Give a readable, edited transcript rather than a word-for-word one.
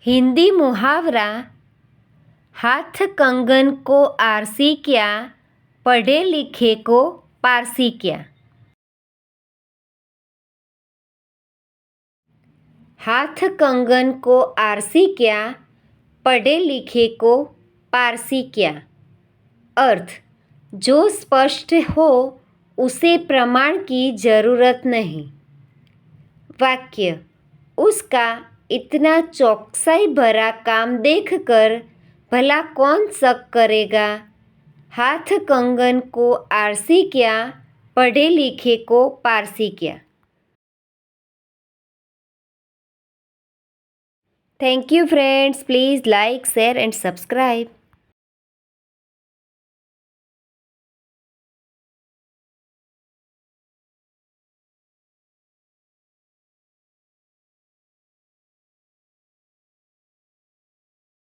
हिंदी मुहावरा हाथ कंगन को आरसी क्या, पढ़े लिखे को पारसी क्या। हाथ कंगन को आरसी क्या, पढ़े लिखे को पारसी क्या। अर्थ, जो स्पष्ट हो उसे प्रमाण की जरूरत नहीं। वाक्य, उसका इतना चौकसाई भरा काम देखकर भला कौन शक करेगा। हाथ कंगन को आरसी क्या, पढ़े लिखे को पारसी क्या। Thank you friends, please like, share and subscribe.